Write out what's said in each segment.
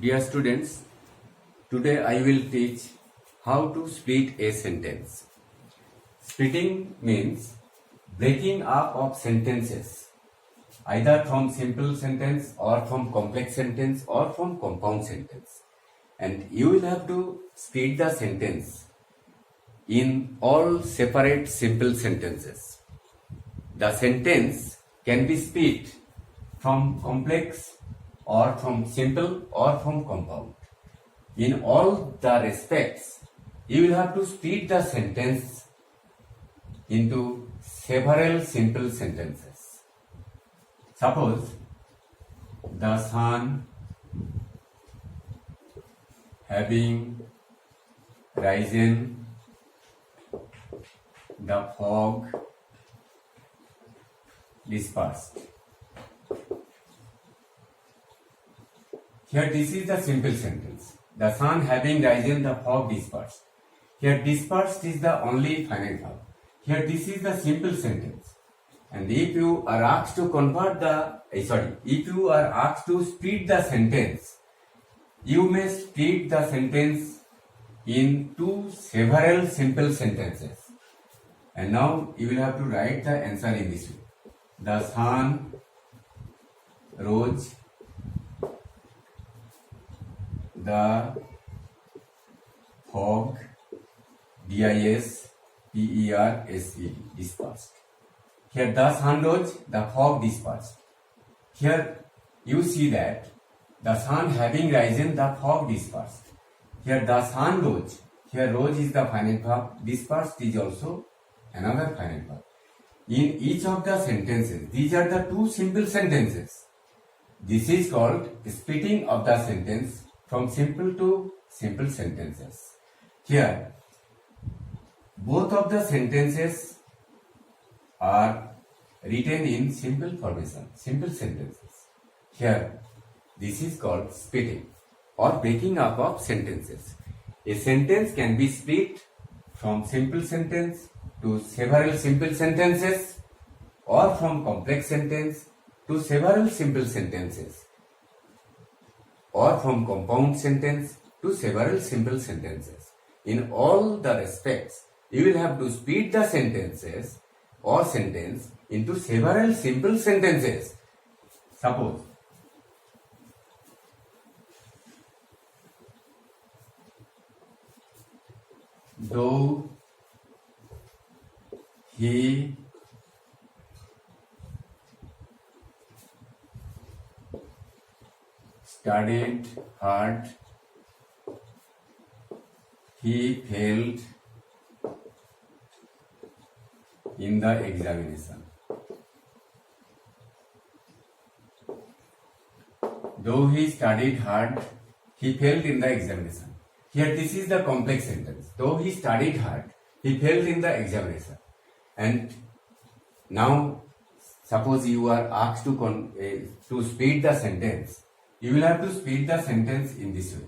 Dear students, today I will teach how to split a sentence. Splitting means breaking up of sentences, either from simple sentence or from complex sentence or from compound sentence. And you will have to split the sentence in all separate simple sentences. The sentence can be split from complex or from simple or from compound. In all the respects, you will have to split the sentence into several simple sentences. Suppose the sun having risen, the fog dispersed. Here this is the simple sentence. The sun having risen, the fog dispersed. Here dispersed is the only finite verb. Here this is the simple sentence. And if you are asked to if you are asked to split the sentence, you may split the sentence into several simple sentences. And now you will have to write the answer in this way. The sun rose, the fog, D-I-S-P-E-R-S-E-D, dispersed. Here the sun rose, the fog dispersed. Here you see that the sun having risen, the fog dispersed. Here the sun rose. Here rose is the finite verb. Dispersed is also another finite verb. In each of the sentences, these are the two simple sentences. This is called splitting of the sentence from simple to simple sentences. Here, both of the sentences are written in simple formation, simple sentences. Here, this is called splitting or breaking up of sentences. A sentence can be split from simple sentence to several simple sentences or from complex sentence to several simple sentences or from compound sentence to several simple sentences. In all the respects, you will have to split the sentences or sentence into several simple sentences. Suppose though he studied hard, he failed in the examination. Though he studied hard, he failed in the examination. Here this is the complex sentence. Though he studied hard, he failed in the examination. And now suppose you are asked to split the sentence. You will have to split the sentence in this way.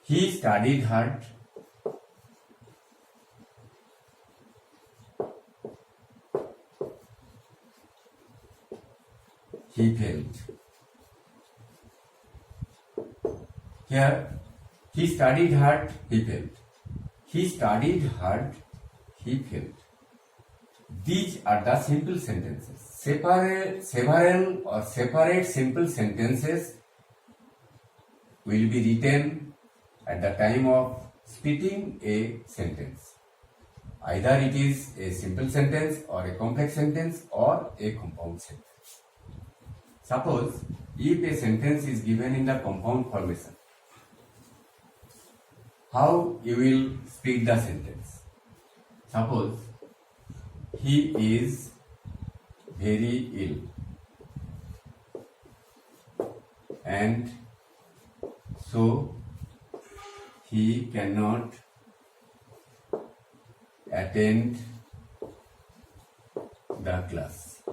He studied hard. He failed. Here, he studied hard, he failed. He studied hard, he failed. These are the simple sentences. Separate simple sentences will be written at the time of splitting a sentence. Either it is a simple sentence or a complex sentence or a compound sentence. Suppose if a sentence is given in the compound formation, how you will split the sentence? Suppose he is very ill and so he cannot attend the class.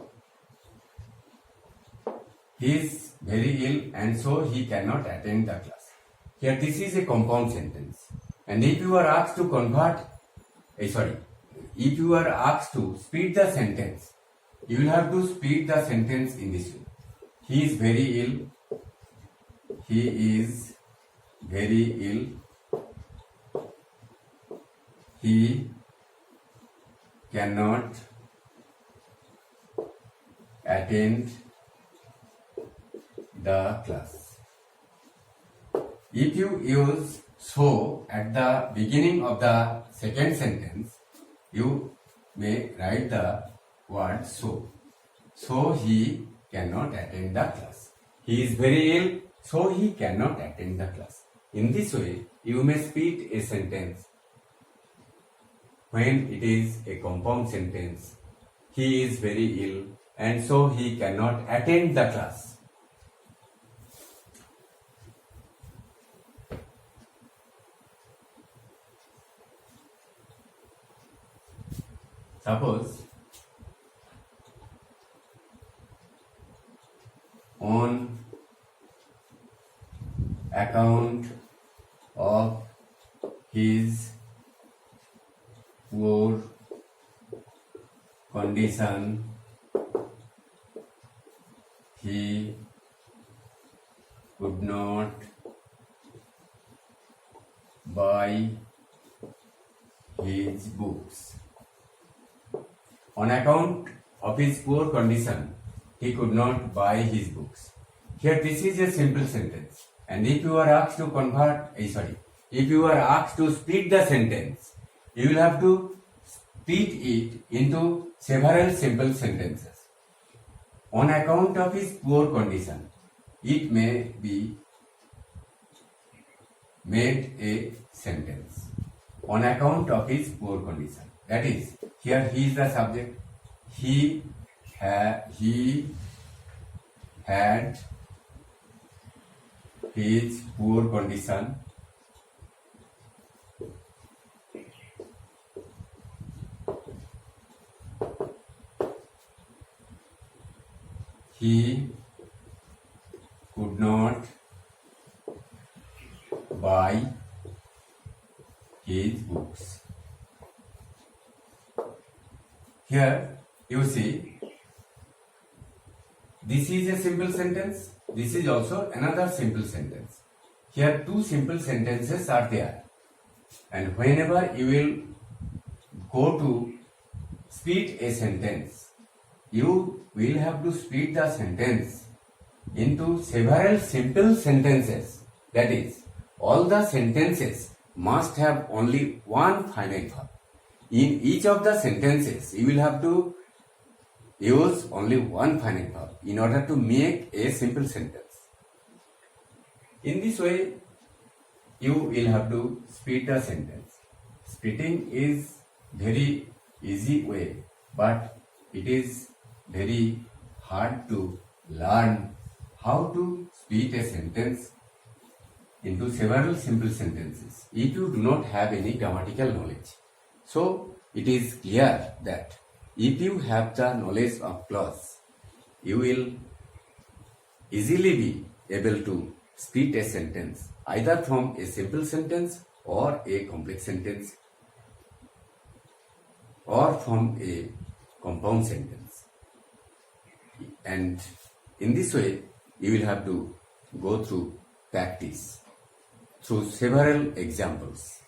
He is very ill and so he cannot attend the class. Here this is a compound sentence. And if you are asked to if you are asked to split the sentence, you will have to split the sentence in this way. He is very ill He is very ill. He cannot attend the class. If you use so at the beginning of the second sentence, you may write the word so. So he cannot attend the class. He is very ill, so he cannot attend the class. In this way, you may split a sentence when it is a compound sentence. He is very ill and so he cannot attend the class. Suppose on account of his poor condition, he could not buy his books. On account of his poor condition, he could not buy his books. Here this is a simple sentence, and if you are asked to if you are asked to split the sentence, you will have to split it into several simple sentences. On account of his poor condition, it may be made a sentence. On account of his poor condition. That is, here he is the subject. He had his poor condition. He could not buy his books. Here you see, this is a simple sentence, this is also another simple sentence. Here two simple sentences are there, and whenever you will go to split a sentence, you will have to split the sentence into several simple sentences. That is, all the sentences must have only one finite verb. In each of the sentences, you will have to use only one finite verb in order to make a simple sentence. In this way, you will have to split the sentence. Splitting is very easy way, but it is very hard to learn how to split a sentence into several simple sentences if you do not have any grammatical knowledge. So it is clear that if you have the knowledge of clause, you will easily be able to split a sentence either from a simple sentence or a complex sentence or from a compound sentence. And in this way, you will have to go through practice through several examples.